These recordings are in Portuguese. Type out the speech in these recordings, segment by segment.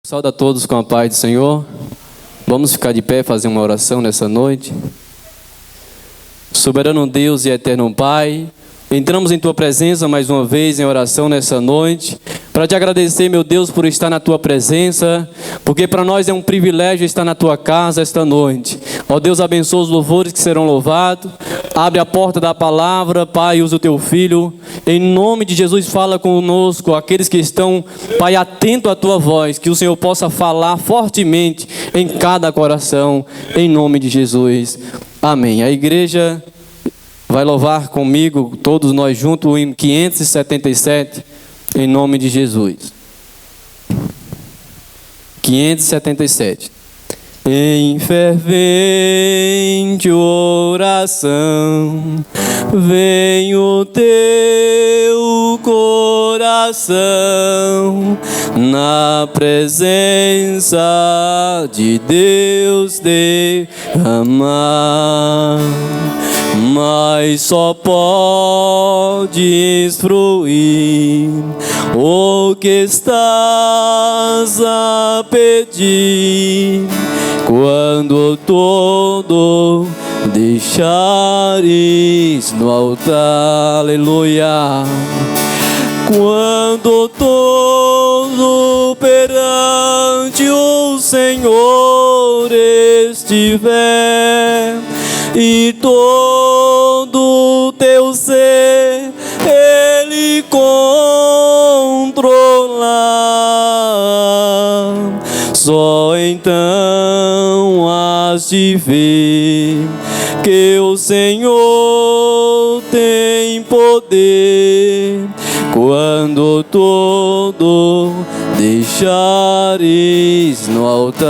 Saúde a todos com a paz do Senhor. Vamos ficar de pé e fazer uma oração nessa noite. Soberano Deus e eterno Pai, entramos em Tua presença mais uma vez em oração nessa noite, para te agradecer, meu Deus, por estar na Tua presença, porque para nós é um privilégio estar na Tua casa esta noite. Ó Deus, abençoa os louvores que serão louvados, abre a porta da palavra, Pai, usa o Teu Filho, em nome de Jesus fala conosco, aqueles que estão, Pai, atento à Tua voz, que o Senhor possa falar fortemente em cada coração, em nome de Jesus, amém. A igreja vai louvar comigo, todos nós juntos, em 577, em nome de Jesus. 577. Em fervente oração, vem o teu coração, na presença de Deus derramar. Mas só podes fruir o que estás a pedir, quando todo deixares no altar, aleluia. Quando todo perante o Senhor estiver, e todo teu ser Ele controlar, só então has de ver que o Senhor tem poder, quando todo deixares no altar.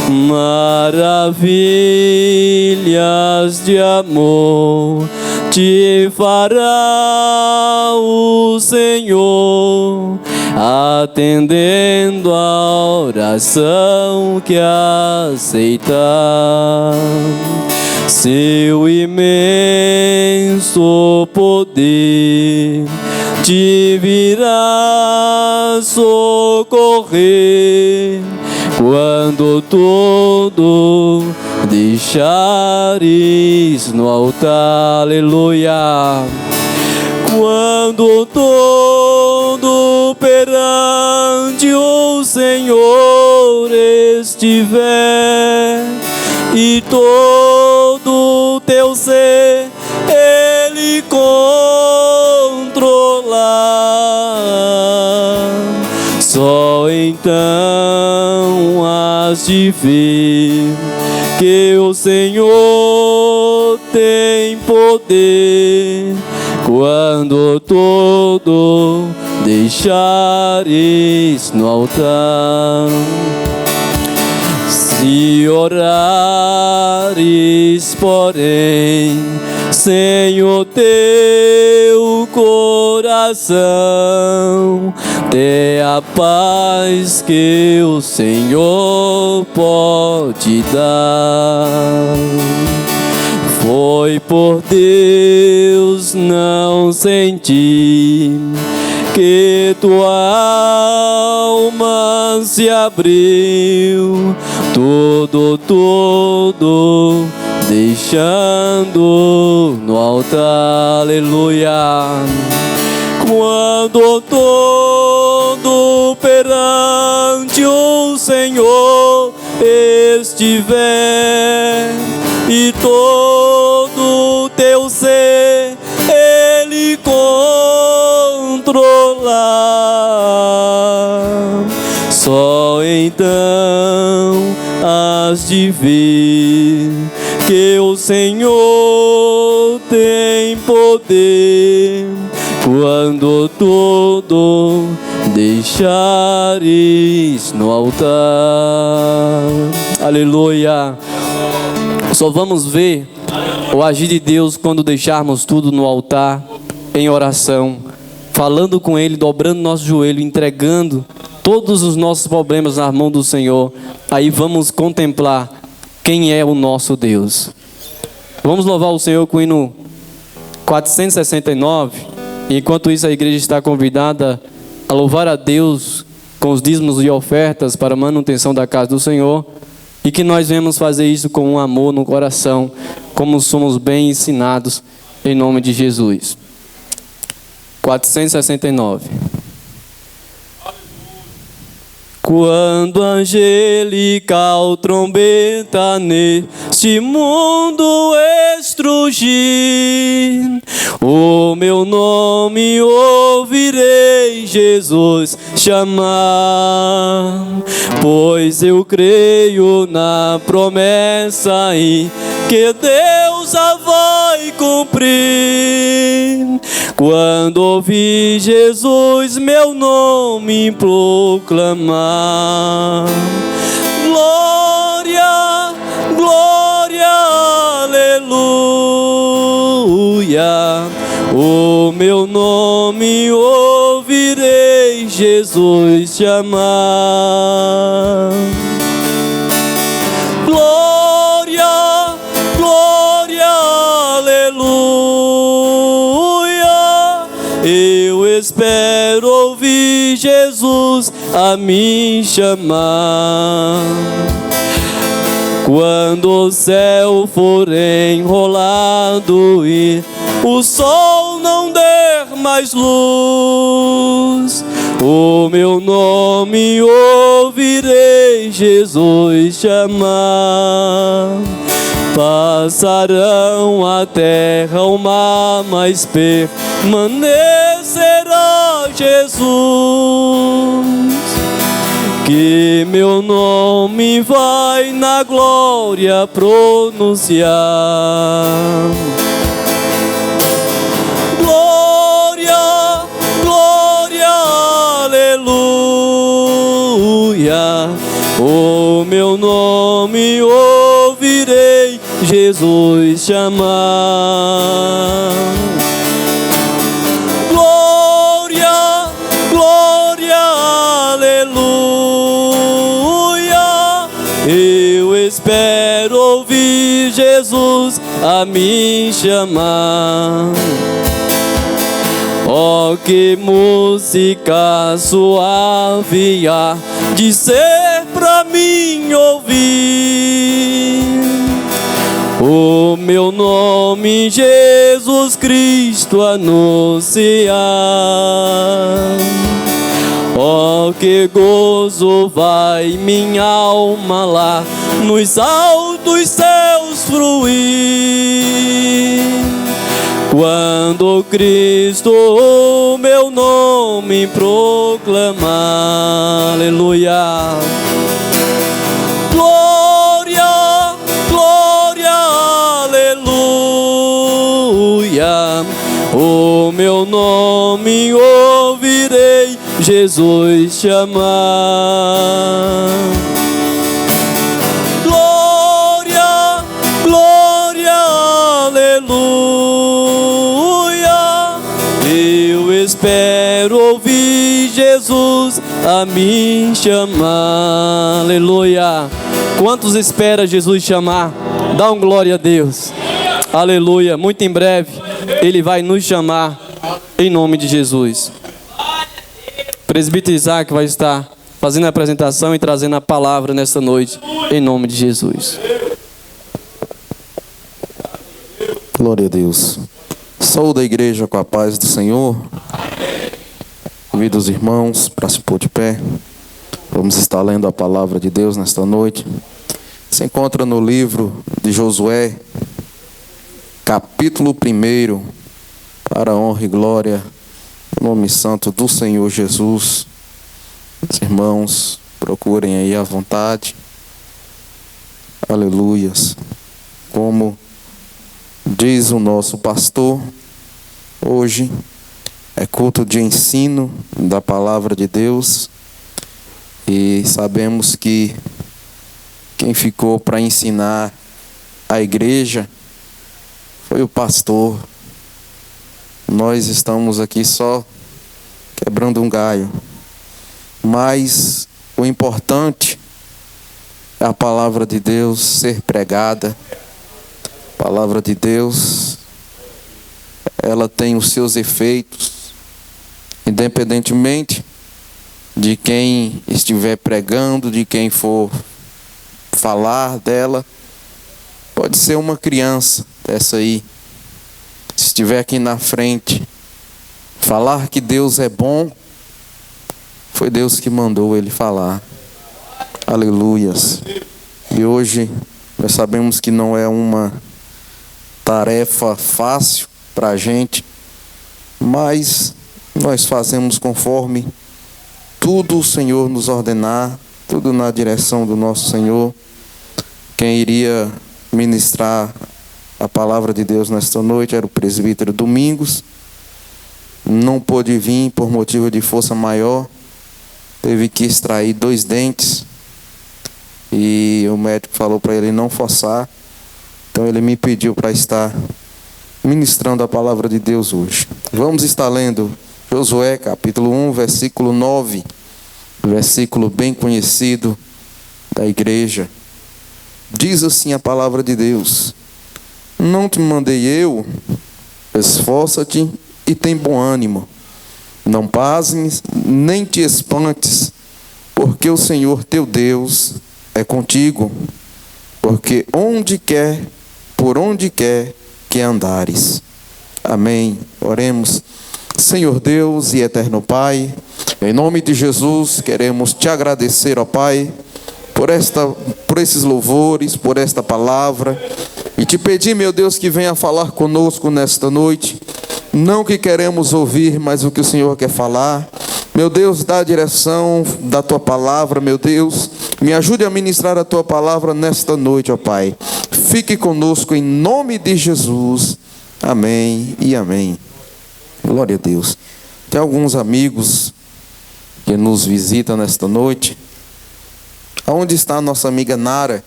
Maravilhas de amor te fará o Senhor, atendendo a oração que aceitar. Seu imenso poder te virá socorrer, quando tudo deixares no altar, aleluia. Quando todo perante o Senhor estiver, e todo teu ser Ele controlar, só então has de ver que o Senhor tem poder, quando todo deixares no altar. Se orares, porém, sem o teu coração, dê a paz que o Senhor pode dar. Foi por Deus não sentir que tua alma se abriu, tudo deixando no altar, aleluia. Quando todo perante o Senhor estiver, e todo teu ser Ele controlar, só então has de ver que o Senhor tem poder, quando tudo deixares no altar, aleluia. Só vamos ver o agir de Deus quando deixarmos tudo no altar, em oração, falando com Ele, dobrando nosso joelho, entregando todos os nossos problemas nas mãos do Senhor. Aí vamos contemplar quem é o nosso Deus. Vamos louvar o Senhor com o hino 469. Enquanto isso, a igreja está convidada a louvar a Deus com os dízimos e ofertas para a manutenção da casa do Senhor, e que nós venhamos fazer isso com um amor no coração, como somos bem ensinados, em nome de Jesus. 469. Quando angelical trombeta neste mundo estrugir, o meu nome ouvirei Jesus chamar, pois eu creio na promessa e que Deus a vai cumprir. Quando ouvi Jesus meu nome proclamar, glória, glória, aleluia, o meu nome ouvirei Jesus chamar. Glória, glória, aleluia, eu espero ouvir Jesus a me chamar. Quando o céu for enrolado e o sol não der mais luz, o meu nome ouvirei Jesus chamar. Passarão a terra, o mar, mas permanecerá Jesus, que meu nome vai na glória pronunciar. Glória, glória, aleluia, o meu nome ouvirei Jesus chamar. Glória, glória, aleluia, eu espero ouvir Jesus a me chamar. Oh, que música suave há de ser pra mim ouvir o meu nome Jesus Cristo anunciar. Oh, que gozo vai minha alma lá nos altos céus fruir, quando Cristo o meu nome proclamar. Aleluia. Glória, glória, aleluia, o meu nome ouvirei Jesus chamar. Glória, glória, aleluia, eu espero ouvir Jesus a me chamar. Aleluia. Quantos espera Jesus chamar? Dá um glória a Deus. Aleluia. Muito em breve Ele vai nos chamar em nome de Jesus. Presbítero Isaac vai estar fazendo a apresentação e trazendo a palavra nesta noite em nome de Jesus. Glória a Deus. Saúde a igreja com a paz do Senhor. Convido os irmãos para se pôr de pé. Vamos estar lendo a palavra de Deus nesta noite. Se encontra no livro de Josué, capítulo 1, para a honra e glória do nome santo do Senhor Jesus. Os irmãos, procurem aí à vontade. Aleluias. Como diz o nosso pastor, hoje é culto de ensino da palavra de Deus, e sabemos que quem ficou para ensinar a igreja foi o pastor. Nós estamos aqui só quebrando um galho, mas o importante é a palavra de Deus ser pregada. A palavra de Deus, ela tem os seus efeitos, independentemente de quem estiver pregando, de quem for falar dela. Pode ser uma criança dessa aí, se estiver aqui na frente, falar que Deus é bom, foi Deus que mandou ele falar. Aleluias. E hoje nós sabemos que não é uma tarefa fácil para a gente, mas nós fazemos conforme tudo o Senhor nos ordenar, tudo na direção do nosso Senhor. Quem iria ministrar a palavra de Deus nesta noite era o presbítero Domingos. Não pôde vir por motivo de força maior, teve que extrair 2 dentes e o médico falou para ele não forçar. Então ele me pediu para estar ministrando a palavra de Deus hoje. Vamos estar lendo Josué capítulo 1, versículo 9, versículo bem conhecido da igreja. Diz assim a palavra de Deus: não te mandei eu? Esforça-te e tem bom ânimo. Não pasmes, nem te espantes, porque o Senhor teu Deus é contigo. Porque por onde quer que andares. Amém. Oremos. Senhor Deus e eterno Pai, em nome de Jesus, queremos te agradecer, ó Pai, por esses louvores, por esta palavra, e te pedir, meu Deus, que venha falar conosco nesta noite, não o que queremos ouvir, mas o que o Senhor quer falar. Meu Deus, dá a direção da tua palavra, meu Deus, me ajude a ministrar a tua palavra nesta noite, ó Pai. Fique conosco em nome de Jesus. Amém e amém. Glória a Deus. Tem alguns amigos que nos visitam nesta noite. Aonde está a nossa amiga Nara?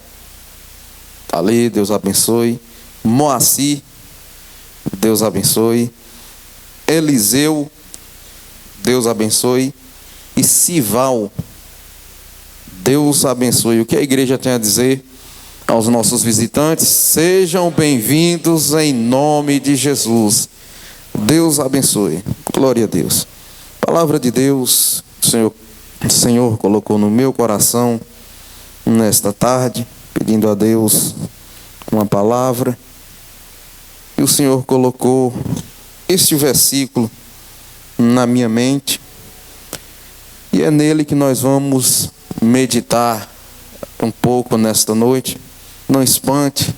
Está ali, Deus abençoe. Moacir, Deus abençoe. Eliseu, Deus abençoe. E Sival, Deus abençoe. O que a igreja tem a dizer aos nossos visitantes? Sejam bem-vindos em nome de Jesus. Deus abençoe. Glória a Deus. Palavra de Deus, o Senhor colocou no meu coração nesta tarde, pedindo a Deus uma palavra. E o Senhor colocou este versículo na minha mente. E é nele que nós vamos meditar um pouco nesta noite. Não espante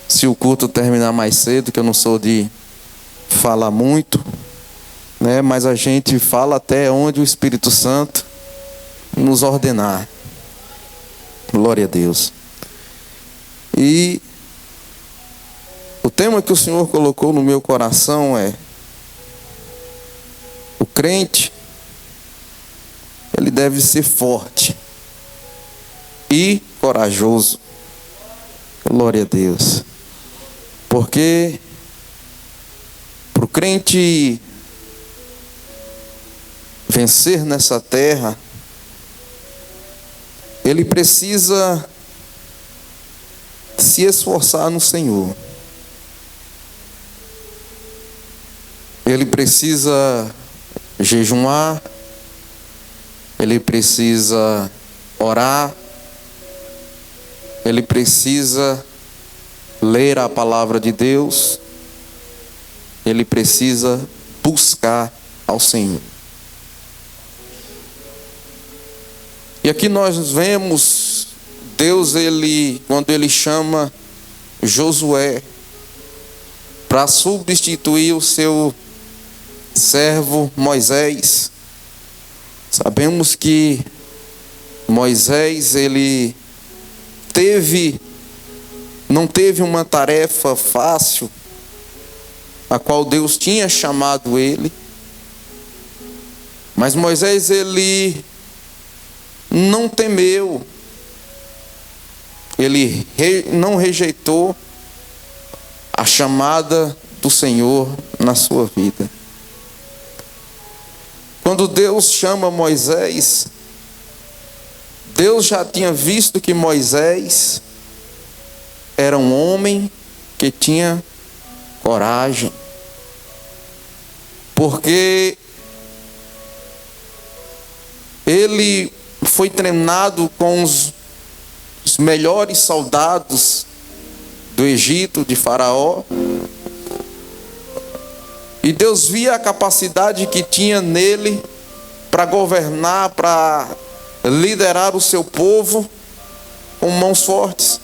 se o culto terminar mais cedo, que eu não sou de falar muito, né? Mas a gente fala até onde o Espírito Santo nos ordenar. Glória a Deus. E o tema que o Senhor colocou no meu coração é: o crente, ele deve ser forte e corajoso. Glória a Deus. Porque para o crente vencer nessa terra, ele precisa se esforçar no Senhor. Ele precisa jejuar, ele precisa orar, ele precisa ler a palavra de Deus, ele precisa buscar ao Senhor. E aqui nós vemos Deus, quando ele chama Josué para substituir o seu servo Moisés. Sabemos que Moisés, ele não teve uma tarefa fácil, a qual Deus tinha chamado ele. Mas Moisés, ele não temeu, ele não rejeitou a chamada do Senhor na sua vida. Quando Deus chama Moisés, Deus já tinha visto que Moisés era um homem que tinha coragem, porque ele foi treinado com os melhores soldados do Egito, de Faraó. E Deus via a capacidade que tinha nele para governar, para liderar o seu povo com mãos fortes.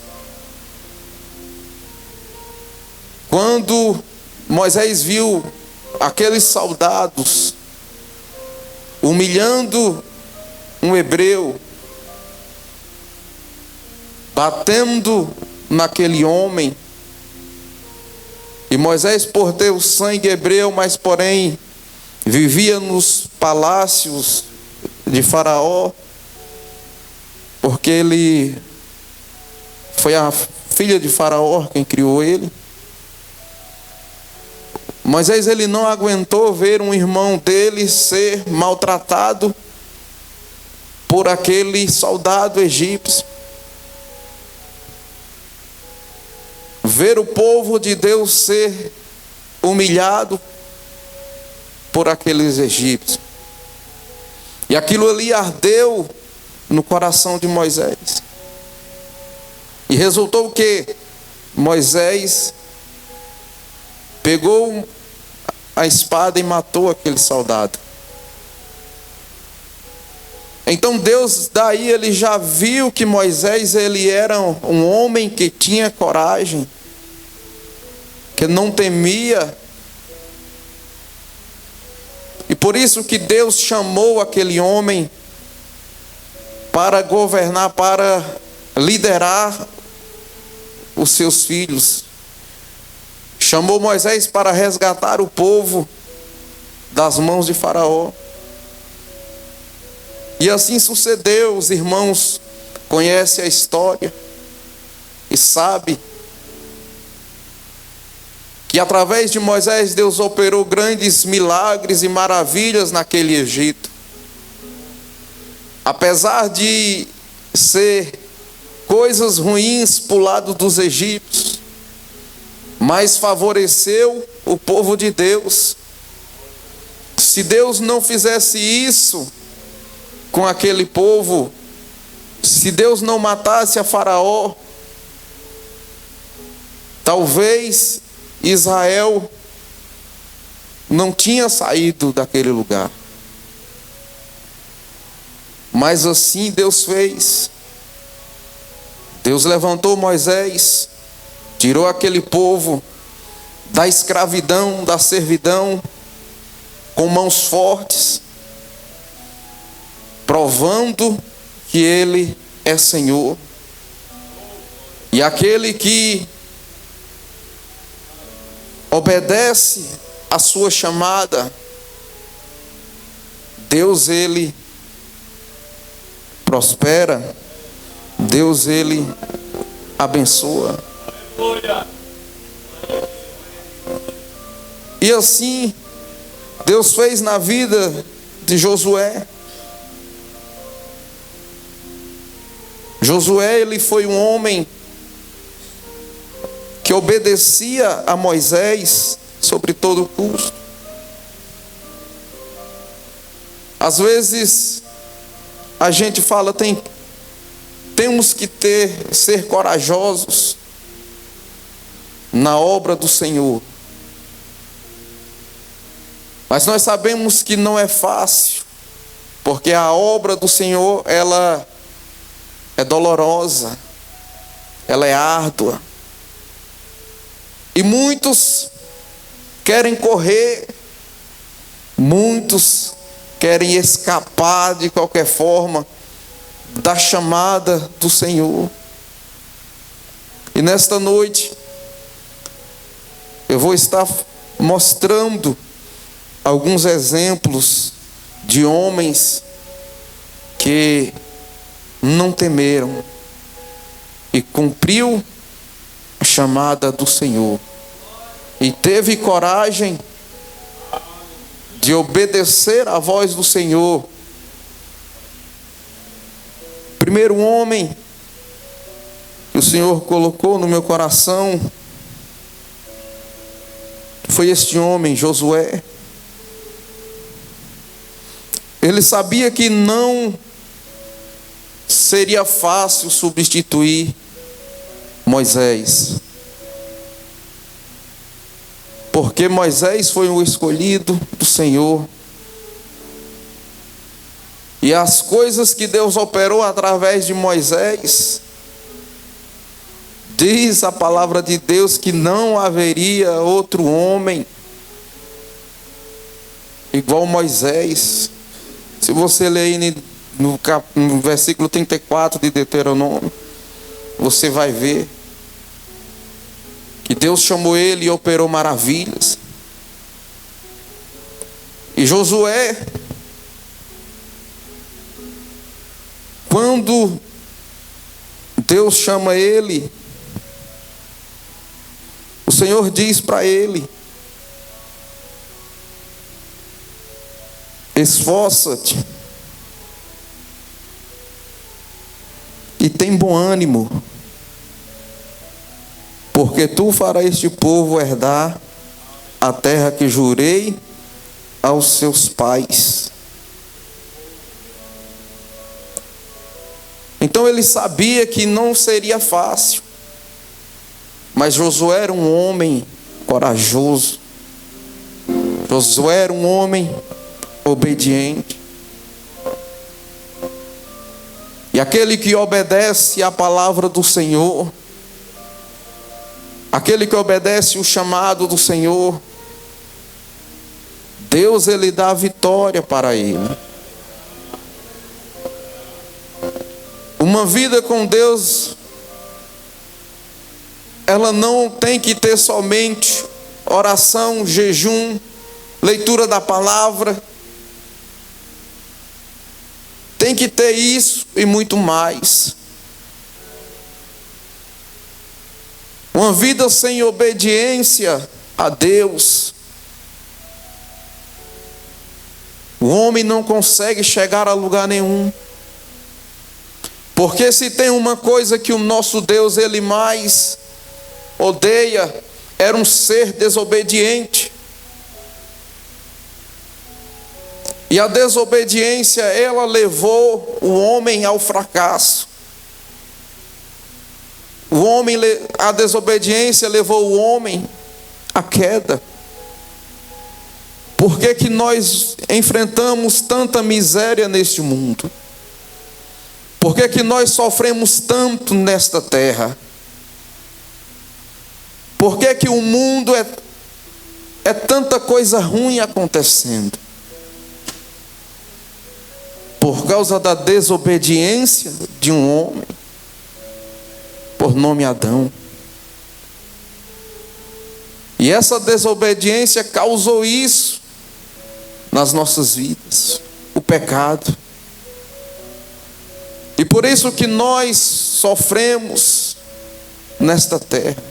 Quando Moisés viu aqueles soldados humilhando um hebreu, batendo naquele homem, e Moisés, por ter o sangue hebreu, mas porém vivia nos palácios de Faraó, porque ele foi a filha de Faraó quem criou ele. Moisés, ele não aguentou ver um irmão dele ser maltratado por aquele soldado egípcio. Ver o povo de Deus ser humilhado por aqueles egípcios. E aquilo ali ardeu no coração de Moisés. E resultou que Moisés pegou a espada e matou aquele soldado. Então Deus, daí ele já viu que Moisés, ele era um homem que tinha coragem, que não temia. E por isso que Deus chamou aquele homem para governar, para liderar os seus filhos. Chamou Moisés para resgatar o povo das mãos de Faraó. E assim sucedeu. Os irmãos conhecem a história e sabem que através de Moisés Deus operou grandes milagres e maravilhas naquele Egito. Apesar de ser coisas ruins para o lado dos egípcios, mas favoreceu o povo de Deus. Se Deus não fizesse isso com aquele povo, se Deus não matasse a Faraó, talvez Israel não tinha saído daquele lugar. Mas assim Deus fez. Deus levantou Moisés, tirou aquele povo da escravidão, da servidão, com mãos fortes, provando que Ele é Senhor. E aquele que obedece a sua chamada, Deus, Ele prospera, Deus, Ele abençoa. E assim Deus fez na vida de Josué. Josué, ele foi um homem que obedecia a Moisés sobre todo o custo. Às vezes a gente fala, temos que ser corajosos na obra do Senhor. Mas nós sabemos que não é fácil, porque a obra do Senhor, ela é dolorosa, ela é árdua. E muitos querem correr, muitos querem escapar de qualquer forma da chamada do Senhor. E nesta noite eu vou estar mostrando alguns exemplos de homens que não temeram e cumpriu a chamada do Senhor e teve coragem de obedecer à voz do Senhor. Primeiro homem que o Senhor colocou no meu coração foi este homem, Josué. Ele sabia que não seria fácil substituir Moisés, porque Moisés foi o escolhido do Senhor, e as coisas que Deus operou através de Moisés, diz a palavra de Deus que não haveria outro homem igual Moisés. Se você ler aí no versículo 34 de Deuteronômio, você vai ver que Deus chamou ele e operou maravilhas. E Josué, quando Deus chama ele, o Senhor diz para ele: esforça-te e tem bom ânimo, porque tu farás este povo herdar a terra que jurei aos seus pais. Então ele sabia que não seria fácil, mas Josué era um homem corajoso, Josué era um homem obediente. E aquele que obedece à palavra do Senhor, aquele que obedece o chamado do Senhor, Deus ele dá a vitória para ele. Uma vida com Deus, ela não tem que ter somente oração, jejum, leitura da palavra. Tem que ter isso e muito mais. Uma vida sem obediência a Deus, o homem não consegue chegar a lugar nenhum. Porque se tem uma coisa que o nosso Deus ele mais odeia, era um ser desobediente. E a desobediência, ela levou o homem ao fracasso. A desobediência levou o homem à queda. Por que que nós enfrentamos tanta miséria neste mundo? Por que que nós sofremos tanto nesta terra? Por que que o mundo é tanta coisa ruim acontecendo? Por causa da desobediência de um homem, por nome Adão. E essa desobediência causou isso nas nossas vidas, o pecado. E por isso que nós sofremos nesta terra.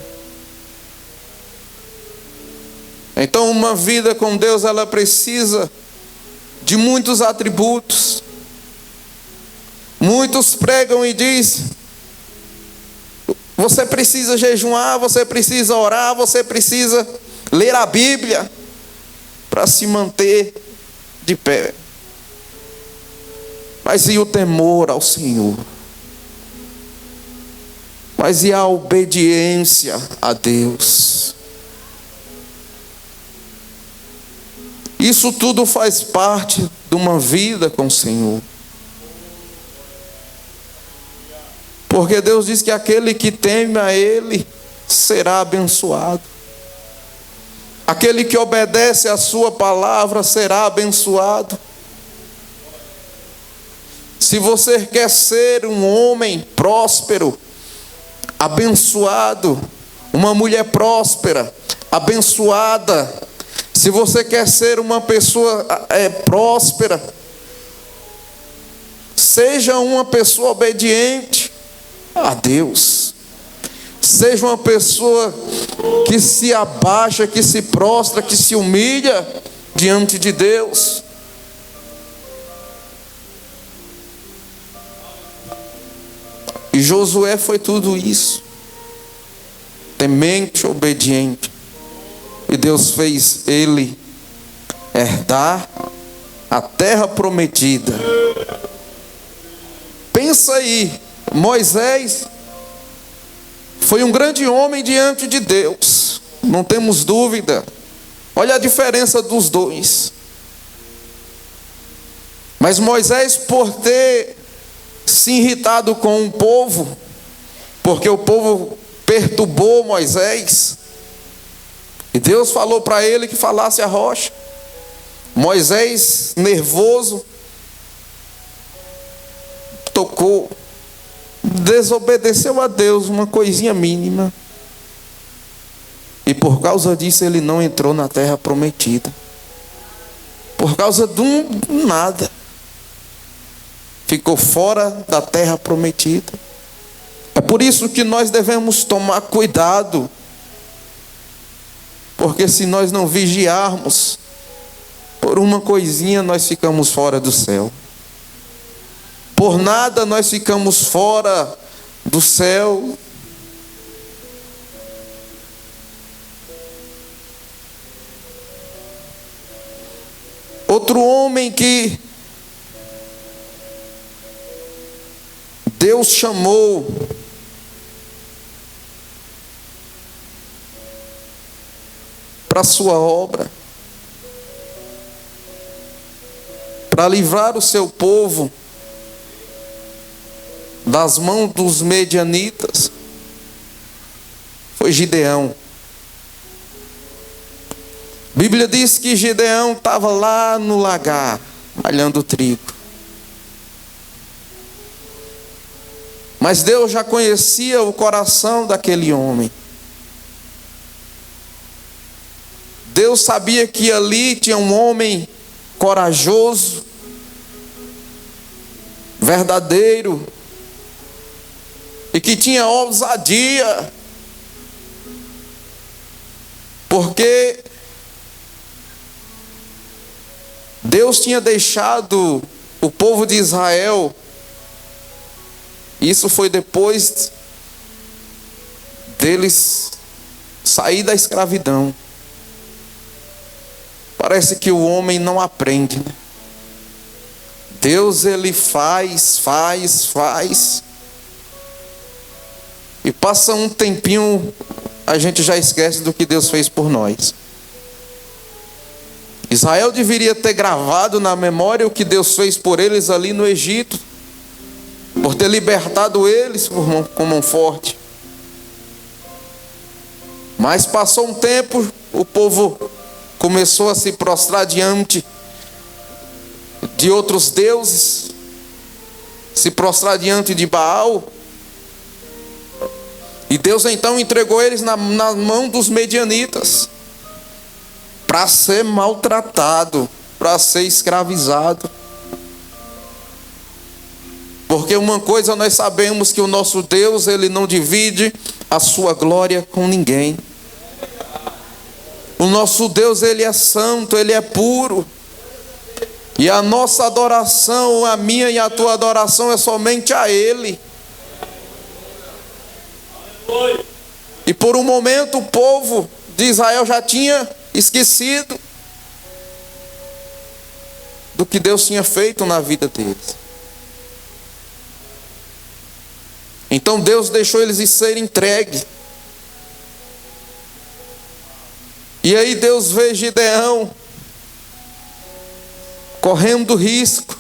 Então uma vida com Deus, ela precisa de muitos atributos. Muitos pregam e dizem: você precisa jejuar, você precisa orar, você precisa ler a Bíblia para se manter de pé. Mas e o temor ao Senhor? Mas e a obediência a Deus? Isso tudo faz parte de uma vida com o Senhor. Porque Deus diz que aquele que teme a Ele será abençoado. Aquele que obedece a sua palavra será abençoado. Se você quer ser um homem próspero, abençoado, uma mulher próspera, abençoada, se você quer ser uma pessoa próspera, seja uma pessoa obediente a Deus. Seja uma pessoa que se abaixa, que se prostra, que se humilha diante de Deus. E Josué foi tudo isso, temente, obediente. E Deus fez ele herdar a terra prometida. Pensa aí, Moisés foi um grande homem diante de Deus, não temos dúvida. Olha a diferença dos dois. Mas Moisés, por ter se irritado com o povo, porque o povo perturbou Moisés, e Deus falou para ele que falasse a rocha. Moisés, nervoso, tocou, desobedeceu a Deus, uma coisinha mínima, e por causa disso ele não entrou na terra prometida. Por causa de nada, ficou fora da terra prometida. É por isso que nós devemos tomar cuidado, porque se nós não vigiarmos, por uma coisinha nós ficamos fora do céu. Por nada nós ficamos fora do céu. Outro homem que Deus chamou para a sua obra, para livrar o seu povo das mãos dos medianitas, foi Gideão. A Bíblia diz que Gideão estava lá no lagar, malhando trigo. Mas Deus já conhecia o coração daquele homem. Deus sabia que ali tinha um homem corajoso, verdadeiro, e que tinha ousadia, porque Deus tinha deixado o povo de Israel. Isso foi depois deles sair da escravidão. Parece que o homem não aprende, né? Deus, ele faz. E passa um tempinho, a gente já esquece do que Deus fez por nós. Israel deveria ter gravado na memória o que Deus fez por eles ali no Egito, por ter libertado eles com mão forte. Mas passou um tempo, o povo começou a se prostrar diante de outros deuses, se prostrar diante de Baal. E Deus então entregou eles na mão dos medianitas, para ser maltratado, para ser escravizado. Porque uma coisa nós sabemos, que o nosso Deus, ele não divide a sua glória com ninguém. O nosso Deus, ele é santo, ele é puro. E a nossa adoração, a minha e a tua adoração, é somente a ele. E por um momento o povo de Israel já tinha esquecido do que Deus tinha feito na vida deles. Então Deus deixou eles serem entregues. E aí Deus vê Gideão correndo risco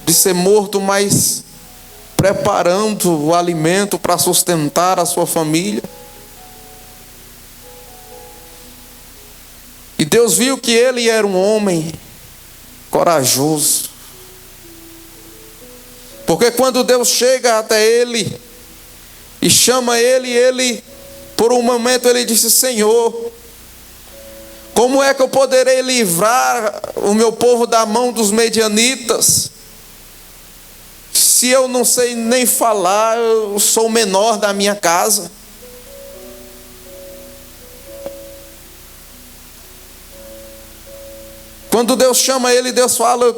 de ser morto, mas preparando o alimento para sustentar a sua família. E Deus viu que ele era um homem corajoso. Porque quando Deus chega até ele e chama ele, ele, por um momento, ele disse: Senhor, como é que eu poderei livrar o meu povo da mão dos medianitas, se eu não sei nem falar, eu sou o menor da minha casa? Quando Deus chama ele, Deus fala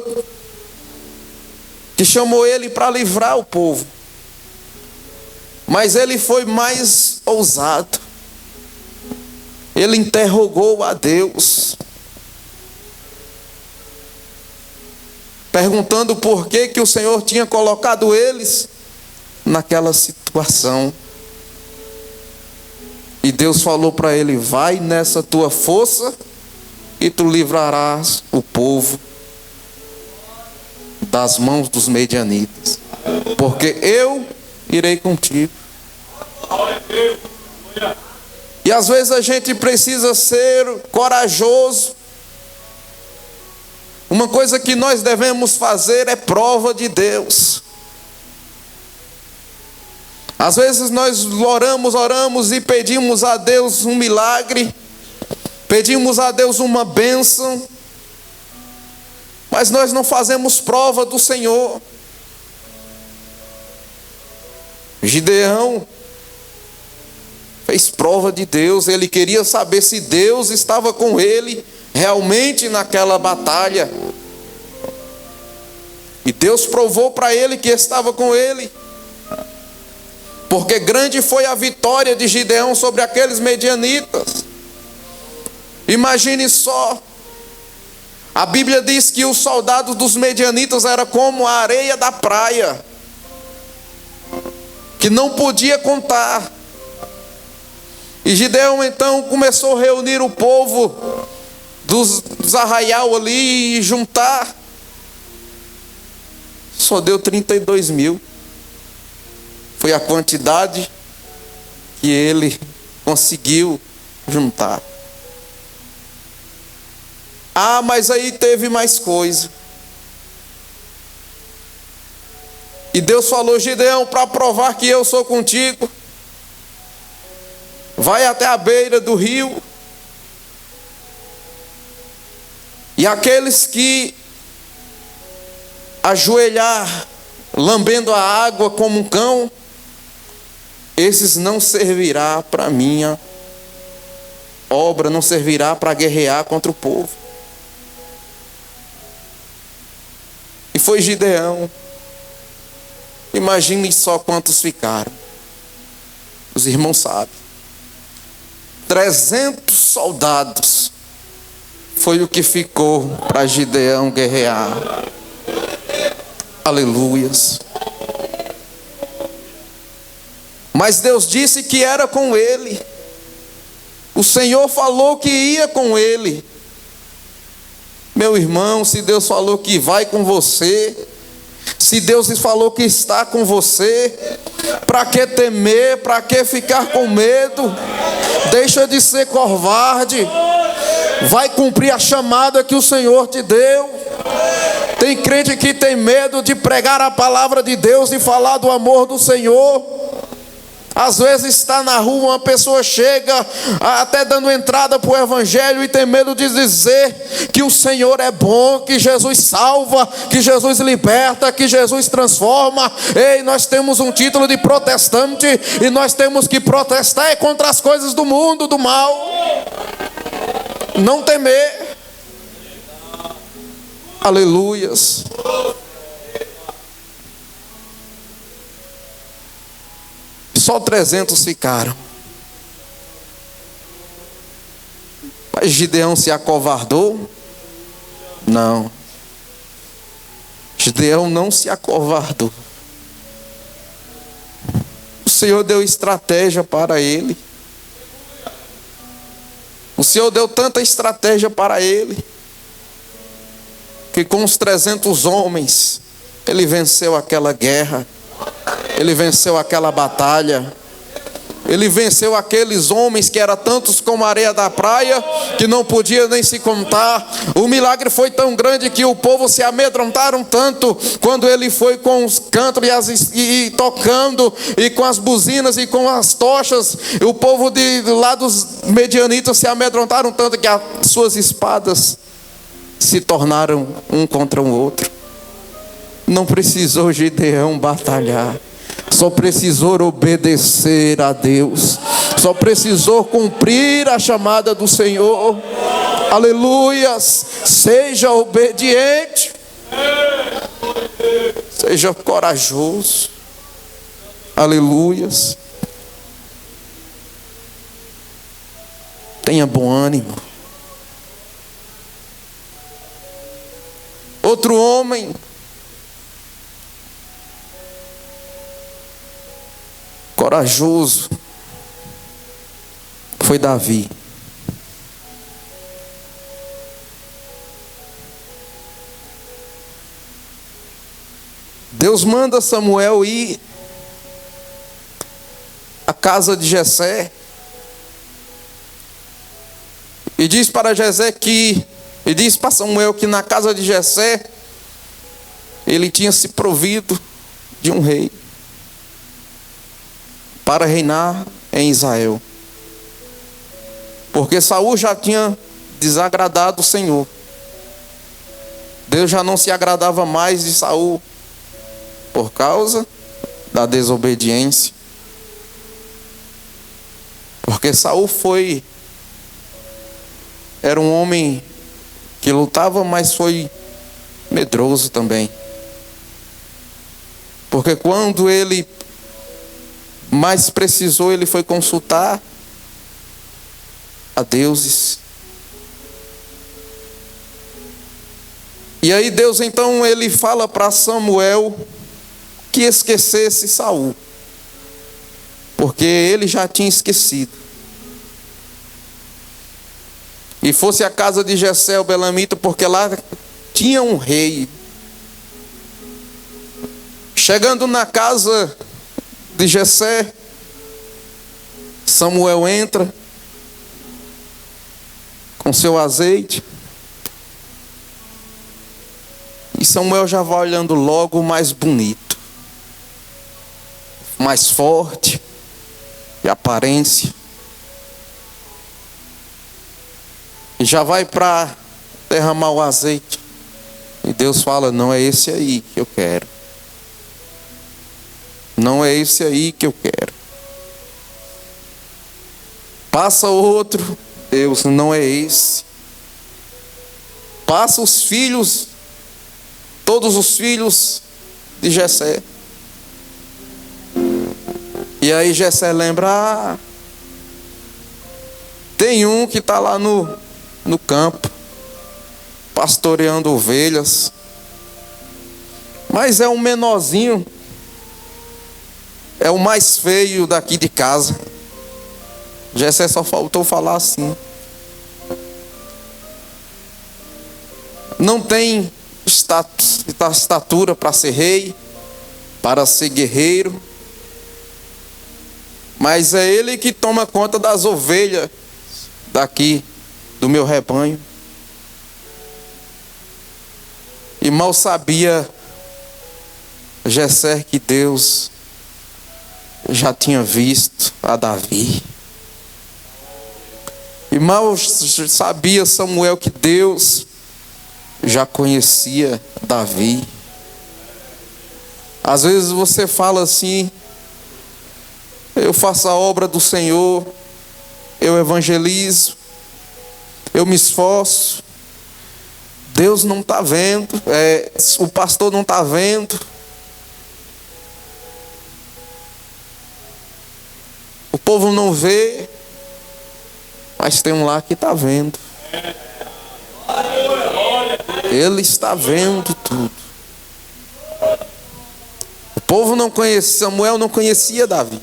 que chamou ele para livrar o povo. Mas ele foi mais ousado. Ele interrogou a Deus. perguntando por que o Senhor tinha colocado eles naquela situação. E Deus falou para ele: vai nessa tua força e tu livrarás o povo das mãos dos medianitas, porque eu irei contigo. E às vezes a gente precisa ser corajoso. Uma coisa que nós devemos fazer é prova de Deus. Às vezes nós oramos e pedimos a Deus um milagre, pedimos a Deus uma bênção, mas nós não fazemos prova do Senhor. Gideão fez prova de Deus. Ele queria saber se Deus estava com ele realmente naquela batalha. E Deus provou para ele que estava com ele, porque grande foi a vitória de Gideão sobre aqueles medianitas. Imagine só, a Bíblia diz que os soldados dos medianitas eram como a areia da praia, que não podia contar. E Gideão então começou a reunir o povo dos arraial ali e juntar. Só deu 32 mil. Foi a quantidade que ele conseguiu juntar. Ah, mas aí teve mais coisa. E Deus falou: Gideão, para provar que eu sou contigo, vai até a beira do rio, e aqueles que ajoelhar, lambendo a água como um cão, esses não servirá para minha obra, não servirá para guerrear contra o povo. E foi Gideão. Imagine só quantos ficaram. Os irmãos sabem. 300 soldados foi o que ficou para Gideão guerrear. Aleluias. Mas Deus disse que era com ele. O Senhor falou que ia com ele. Meu irmão, se Deus falou que vai com você, se Deus falou que está com você, para que temer, para que ficar com medo? Deixa de ser covarde. Vai cumprir a chamada que o Senhor te deu. Tem crente que tem medo de pregar a palavra de Deus e falar do amor do Senhor. Às vezes está na rua, uma pessoa chega até dando entrada para o evangelho e tem medo de dizer que o Senhor é bom, que Jesus salva, que Jesus liberta, que Jesus transforma. Ei, nós temos um título de protestante e nós temos que protestar contra as coisas do mundo, do mal. Não temer. Aleluias. Só 300 ficaram. Mas Gideão se acovardou? Não. Gideão não se acovardou. O Senhor deu estratégia para ele. O Senhor deu tanta estratégia para ele, que com os 300 homens, ele venceu aquela guerra. Ele venceu aquela batalha. Ele venceu aqueles homens que eram tantos como a areia da praia, que não podia nem se contar. O milagre foi tão grande que o povo se amedrontaram tanto quando ele foi com os cantos e tocando, e com as buzinas e com as tochas. O povo lá dos medianitas se amedrontaram tanto que as suas espadas se tornaram um contra o outro. Não precisou Gideão batalhar, só precisou obedecer a Deus, só precisou cumprir a chamada do Senhor. Aleluias. Seja obediente, seja corajoso. Aleluias. Tenha bom ânimo. outro homem corajoso foi Davi. Deus manda Samuel ir à casa de Jessé e diz para Samuel que na casa de Jessé ele tinha se provido de um rei para reinar em Israel, porque Saul já tinha desagradado o Senhor. Deus já não se agradava mais de Saul por causa da desobediência, porque Saul era um homem que lutava, mas foi medroso também, porque quando ele mais precisou, ele foi consultar a deuses. E aí Deus então ele fala para Samuel que esquecesse Saul, porque ele já tinha esquecido, e fosse à casa de Jessé o belamita, porque lá tinha um rei. Chegando na casa de Jessé, Samuel entra com seu azeite, e Samuel já vai olhando logo o mais bonito, mais forte de aparência, e já vai para derramar o azeite, e Deus fala: não é esse aí que eu quero, não é esse aí que eu quero. Passa outro, Deus, não é esse. Passa os filhos, todos os filhos de Jessé. E aí Jessé lembra: tem um que está lá no campo, pastoreando ovelhas, mas é um menorzinho, é o mais feio daqui de casa. Jessé só faltou falar assim: não tem estatura para ser rei, para ser guerreiro, mas é ele que toma conta das ovelhas daqui do meu rebanho. E mal sabia Jessé que Deus já tinha visto a Davi. E mal sabia Samuel que Deus já conhecia Davi. Às vezes você fala assim: eu faço a obra do Senhor, eu evangelizo, eu me esforço, Deus não está vendo, o pastor não está vendo, o povo não vê, mas tem um lá que está vendo. Ele está vendo tudo. O povo não conhecia, Samuel não conhecia Davi,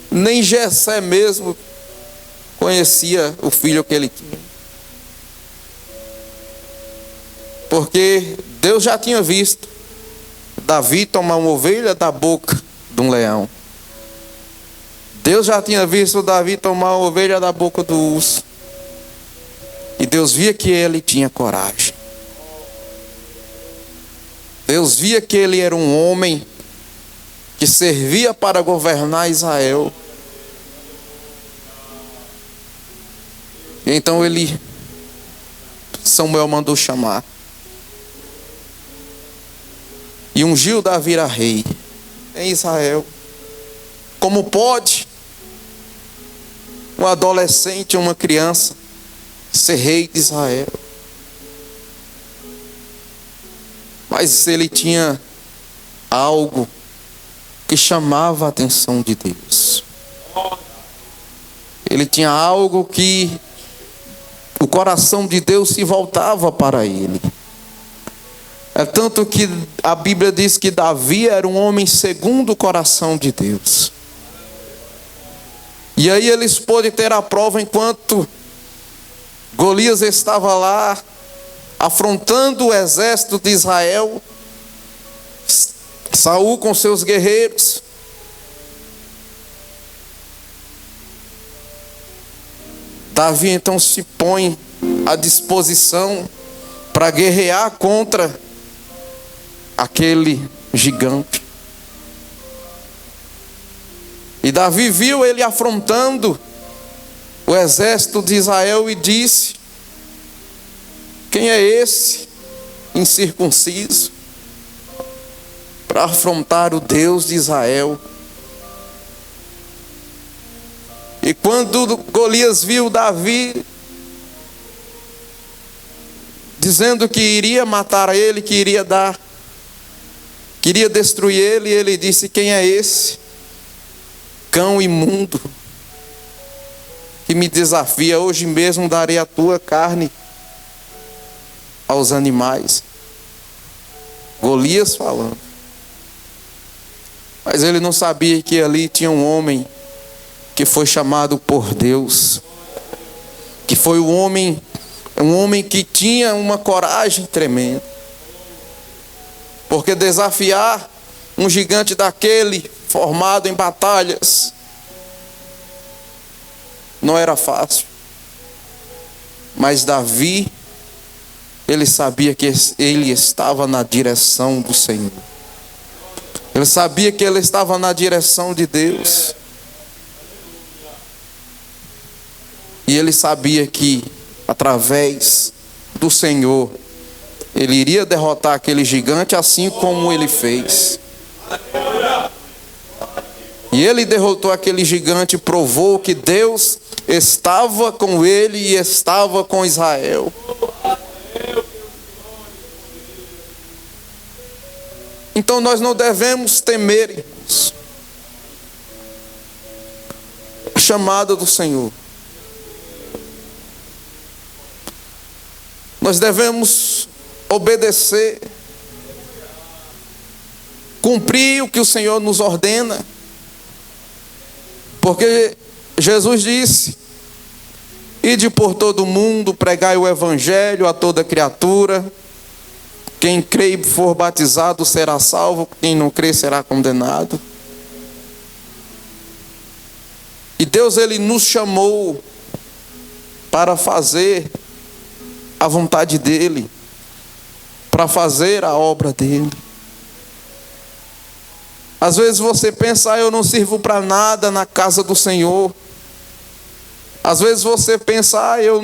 nem Jessé mesmo conhecia o filho que ele tinha, porque Deus já tinha visto Davi tomar uma ovelha da boca de um leão. Deus já tinha visto Davi tomar uma ovelha da boca do urso. E Deus via que ele tinha coragem. Deus via que ele era um homem que servia para governar Israel. E então Samuel mandou chamar e ungiu Davi a rei em Israel. Como pode um adolescente, uma criança, ser rei de Israel? Mas ele tinha algo que chamava a atenção de Deus. Ele tinha algo que o coração de Deus se voltava para ele. É tanto que a Bíblia diz que Davi era um homem segundo o coração de Deus. E aí eles pôde ter a prova enquanto Golias estava lá afrontando o exército de Israel, Saul com seus guerreiros. Davi então se põe à disposição para guerrear contra aquele gigante. E Davi viu ele afrontando o exército de Israel e disse: quem é esse incircunciso para afrontar o Deus de Israel? E quando Golias viu Davi dizendo que iria matar ele, que queria destruir ele, ele disse: quem é esse cão imundo que me desafia? Hoje mesmo darei a tua carne aos animais. Golias falando. Mas ele não sabia que ali tinha um homem que foi chamado por Deus, que foi um homem que tinha uma coragem tremenda, porque desafiar um gigante daquele, formado em batalhas, não era fácil. Mas Davi, ele sabia que ele estava na direção do Senhor. Ele sabia que ele estava na direção de Deus. E ele sabia que, através do Senhor, ele iria derrotar aquele gigante, assim como ele fez. E ele derrotou aquele gigante e provou que Deus estava com ele e estava com Israel. Então nós não devemos temer, irmãos, a chamada do Senhor. Nós devemos obedecer, cumprir o que o Senhor nos ordena, porque Jesus disse: ide por todo o mundo, pregai o evangelho a toda criatura. Quem crê e for batizado será salvo, quem não crê será condenado. E Deus, ele nos chamou para fazer a vontade dele, para fazer a obra dele. Às vezes você pensa: eu não sirvo para nada na casa do Senhor. Às vezes você pensa: eu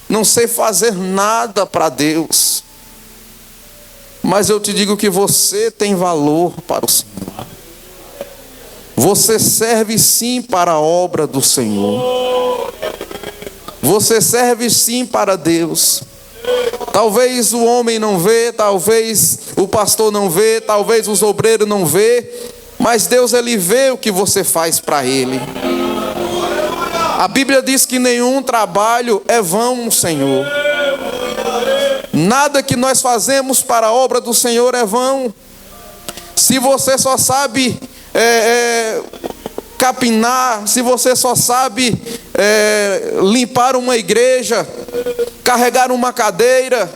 não sei fazer nada para Deus. Mas eu te digo que você tem valor para o Senhor. Você serve sim para a obra do Senhor. Você serve sim para Deus. Talvez o homem não vê, talvez o pastor não vê, talvez os obreiros não vê, mas Deus, ele vê o que você faz para ele. A Bíblia diz que nenhum trabalho é vão no Senhor. Nada que nós fazemos para a obra do Senhor é vão. Se você só sabe capinar, se você só sabe limpar uma igreja, carregar uma cadeira,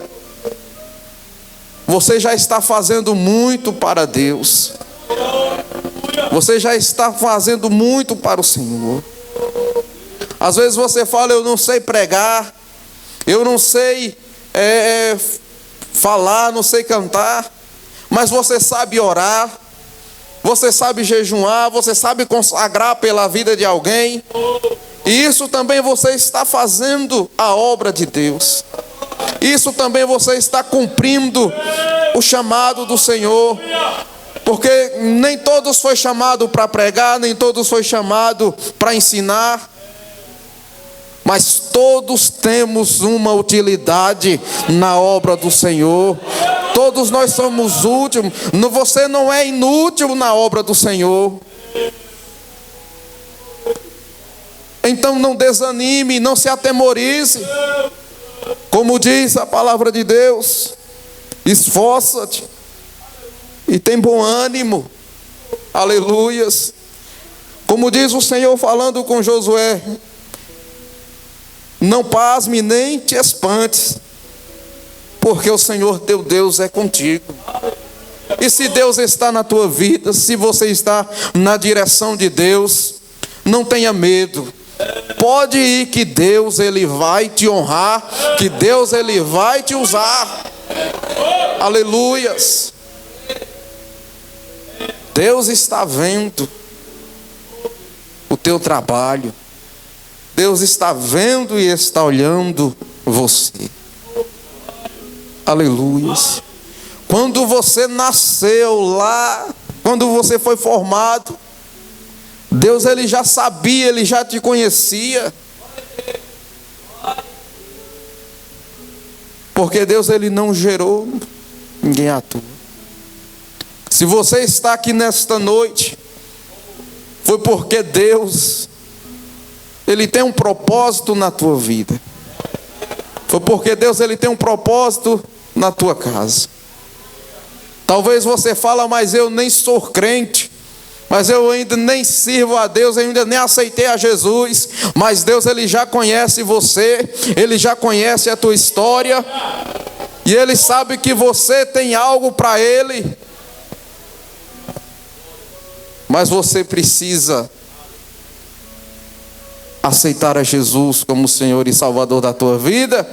você já está fazendo muito para Deus. Você já está fazendo muito para o Senhor. Às vezes você fala: eu não sei pregar, eu não sei falar, não sei cantar, mas você sabe orar, você sabe jejuar, você sabe consagrar pela vida de alguém, e isso também você está fazendo a obra de Deus. Isso também você está cumprindo o chamado do Senhor, porque nem todos foi chamado para pregar, nem todos foi chamado para ensinar, mas todos temos uma utilidade na obra do Senhor. Todos nós somos úteis. Você não é inútil na obra do Senhor. Então não desanime, não se atemorize. Como diz a palavra de Deus, Esforça-te e tem bom ânimo. Aleluias. Como diz o Senhor falando com Josué: não pasme nem te espantes, porque o Senhor teu Deus é contigo. E se Deus está na tua vida, se você está na direção de Deus, não tenha medo. Pode ir, que Deus ele vai te honrar, que Deus ele vai te usar. Aleluias. Deus está vendo o teu trabalho. Deus está vendo e está olhando você. Aleluias. Quando você nasceu lá, quando você foi formado, Deus ele já sabia, ele já te conhecia. Porque Deus ele não gerou ninguém à toa. Se você está aqui nesta noite, foi porque Deus ele tem um propósito na tua vida. Foi porque Deus ele tem um propósito na tua casa. Talvez você fala: mas eu nem sou crente, mas eu ainda nem sirvo a Deus, eu ainda nem aceitei a Jesus. Mas Deus ele já conhece você, ele já conhece a tua história, e ele sabe que você tem algo para ele. Mas você precisa aceitar a Jesus como Senhor e Salvador da tua vida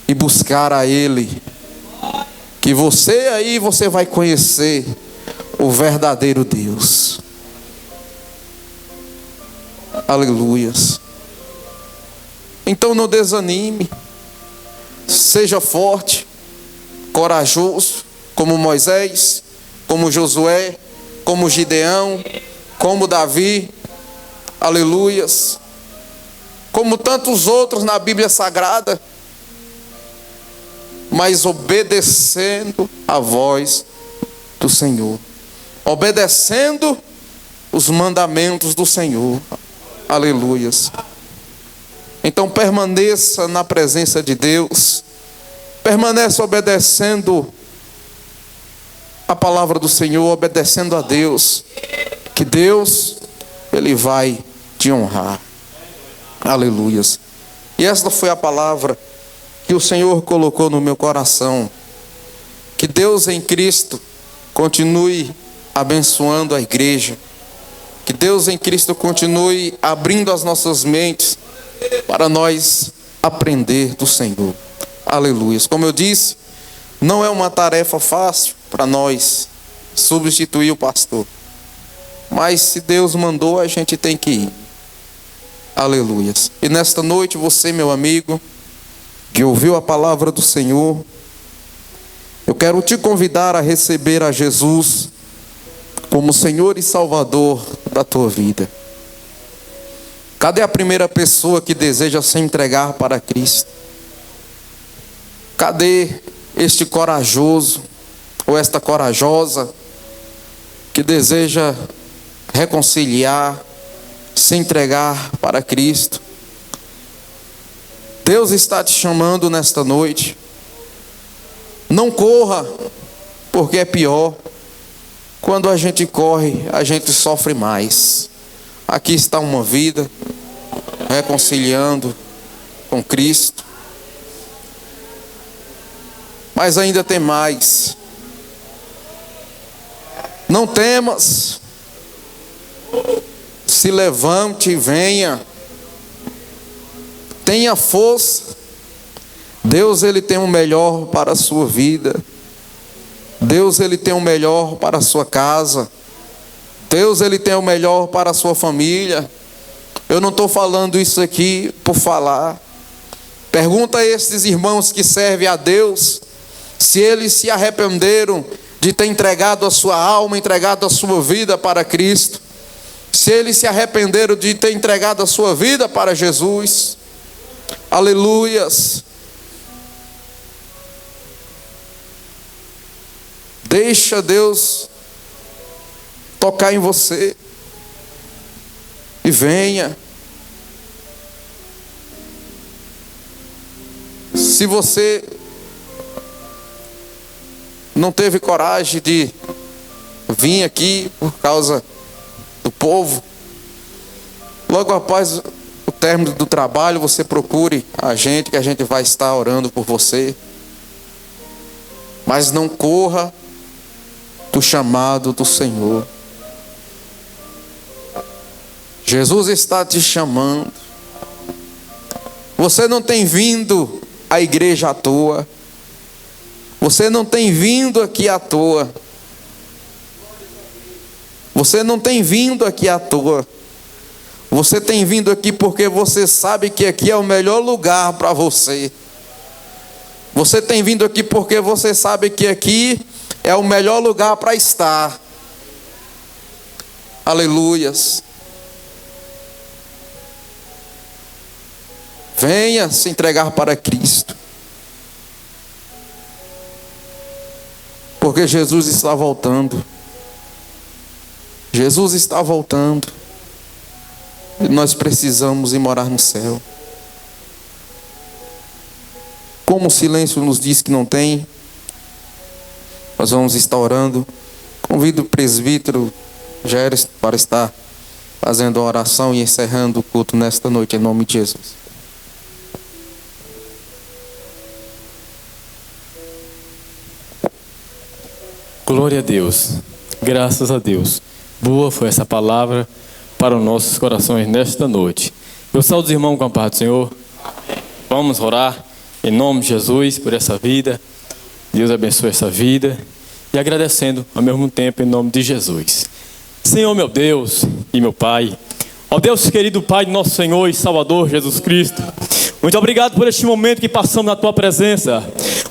e buscar a Ele, que você vai conhecer o verdadeiro Deus. Aleluias. Então não desanime, seja forte, corajoso, como Moisés, como Josué, como Gideão, como Davi. Aleluias. Como tantos outros na Bíblia Sagrada, mas obedecendo a voz do Senhor, obedecendo os mandamentos do Senhor. Aleluias. Então permaneça na presença de Deus, permaneça obedecendo a palavra do Senhor, obedecendo a Deus, que Deus ele vai te honrar. Aleluias. E esta foi a palavra que o Senhor colocou no meu coração. Que Deus em Cristo continue abençoando a igreja. Que Deus em Cristo continue abrindo as nossas mentes para nós aprender do Senhor. Aleluia. Como eu disse, não é uma tarefa fácil para nós substituir o pastor. Mas se Deus mandou, a gente tem que ir. Aleluia. E nesta noite, você, meu amigo, que ouviu a palavra do Senhor, eu quero te convidar a receber a Jesus como Senhor e Salvador da tua vida. Cadê a primeira pessoa que deseja se entregar para Cristo? Cadê este corajoso ou esta corajosa que deseja reconciliar, se entregar para Cristo? Deus está te chamando nesta noite. Não corra, porque é pior. Quando a gente corre, a gente sofre mais. Aqui está uma vida reconciliando com Cristo. Mas ainda tem mais. Não temas. Se levante e venha. Tenha força. Deus ele tem o melhor para a sua vida. Deus ele tem o melhor para a sua casa. Deus ele tem o melhor para a sua família. Eu não estou falando isso aqui por falar. Pergunta a esses irmãos que servem a Deus se eles se arrependeram de ter entregado a sua alma, entregado a sua vida para Cristo. Se eles se arrependeram de ter entregado a sua vida para Jesus. Aleluias. Deixa Deus tocar em você. E venha. Se você não teve coragem de vir aqui por causa do povo. Logo após o término do trabalho, você procure a gente, que a gente vai estar orando por você. Mas não corra do chamado do Senhor. Jesus está te chamando. Você não tem vindo à igreja à toa. Você não tem vindo aqui à toa. Você não tem vindo aqui à toa. Você tem vindo aqui porque você sabe que aqui é o melhor lugar para você. Você tem vindo aqui porque você sabe que aqui é o melhor lugar para estar. Aleluias. Venha se entregar para Cristo. Porque Jesus está voltando. Jesus está voltando. E nós precisamos ir morar no céu. Como o silêncio nos diz que não tem, nós vamos estar orando. Convido o presbítero Géres para estar fazendo a oração e encerrando o culto nesta noite, em nome de Jesus. Glória a Deus, graças a Deus. Boa foi essa palavra para os nossos corações nesta noite. Eu saúdo os irmãos com a paz do Senhor. Vamos orar em nome de Jesus por essa vida. Deus abençoe essa vida. E agradecendo ao mesmo tempo em nome de Jesus. Senhor meu Deus e meu Pai, ó Deus querido Pai de nosso Senhor e Salvador Jesus Cristo, muito obrigado por este momento que passamos na Tua presença.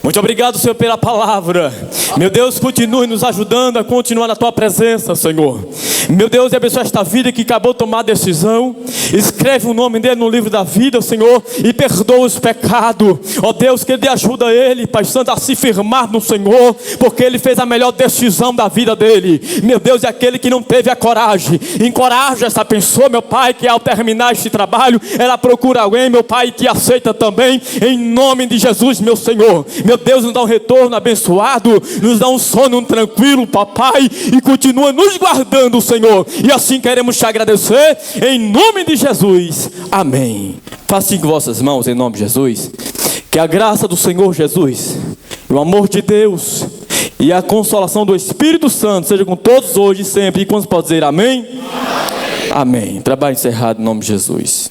Muito obrigado, Senhor, pela palavra. Meu Deus, continue nos ajudando a continuar na Tua presença, Senhor. Meu Deus, abençoa esta vida que acabou de tomar a decisão. Escreve o nome dele no livro da vida, Senhor, e perdoa os pecados. Ó Deus, que Ele ajuda ele, Pai Santo, a se firmar no Senhor, porque ele fez a melhor decisão da vida dele. Meu Deus, é aquele que não teve a coragem. Encoraja essa pessoa, meu Pai, que ao terminar este trabalho, ela procura alguém, meu Pai, que aceita também, em nome de Jesus, meu Senhor. Meu Deus, nos dá um retorno abençoado, nos dá um sono tranquilo, papai, e continua nos guardando, Senhor. E assim queremos te agradecer, em nome de Jesus. Amém. Faça com vossas mãos, em nome de Jesus. Que a graça do Senhor Jesus, o amor de Deus e a consolação do Espírito Santo seja com todos hoje e sempre. E quantos podem dizer amém? Amém. Amém. Trabalho encerrado em nome de Jesus.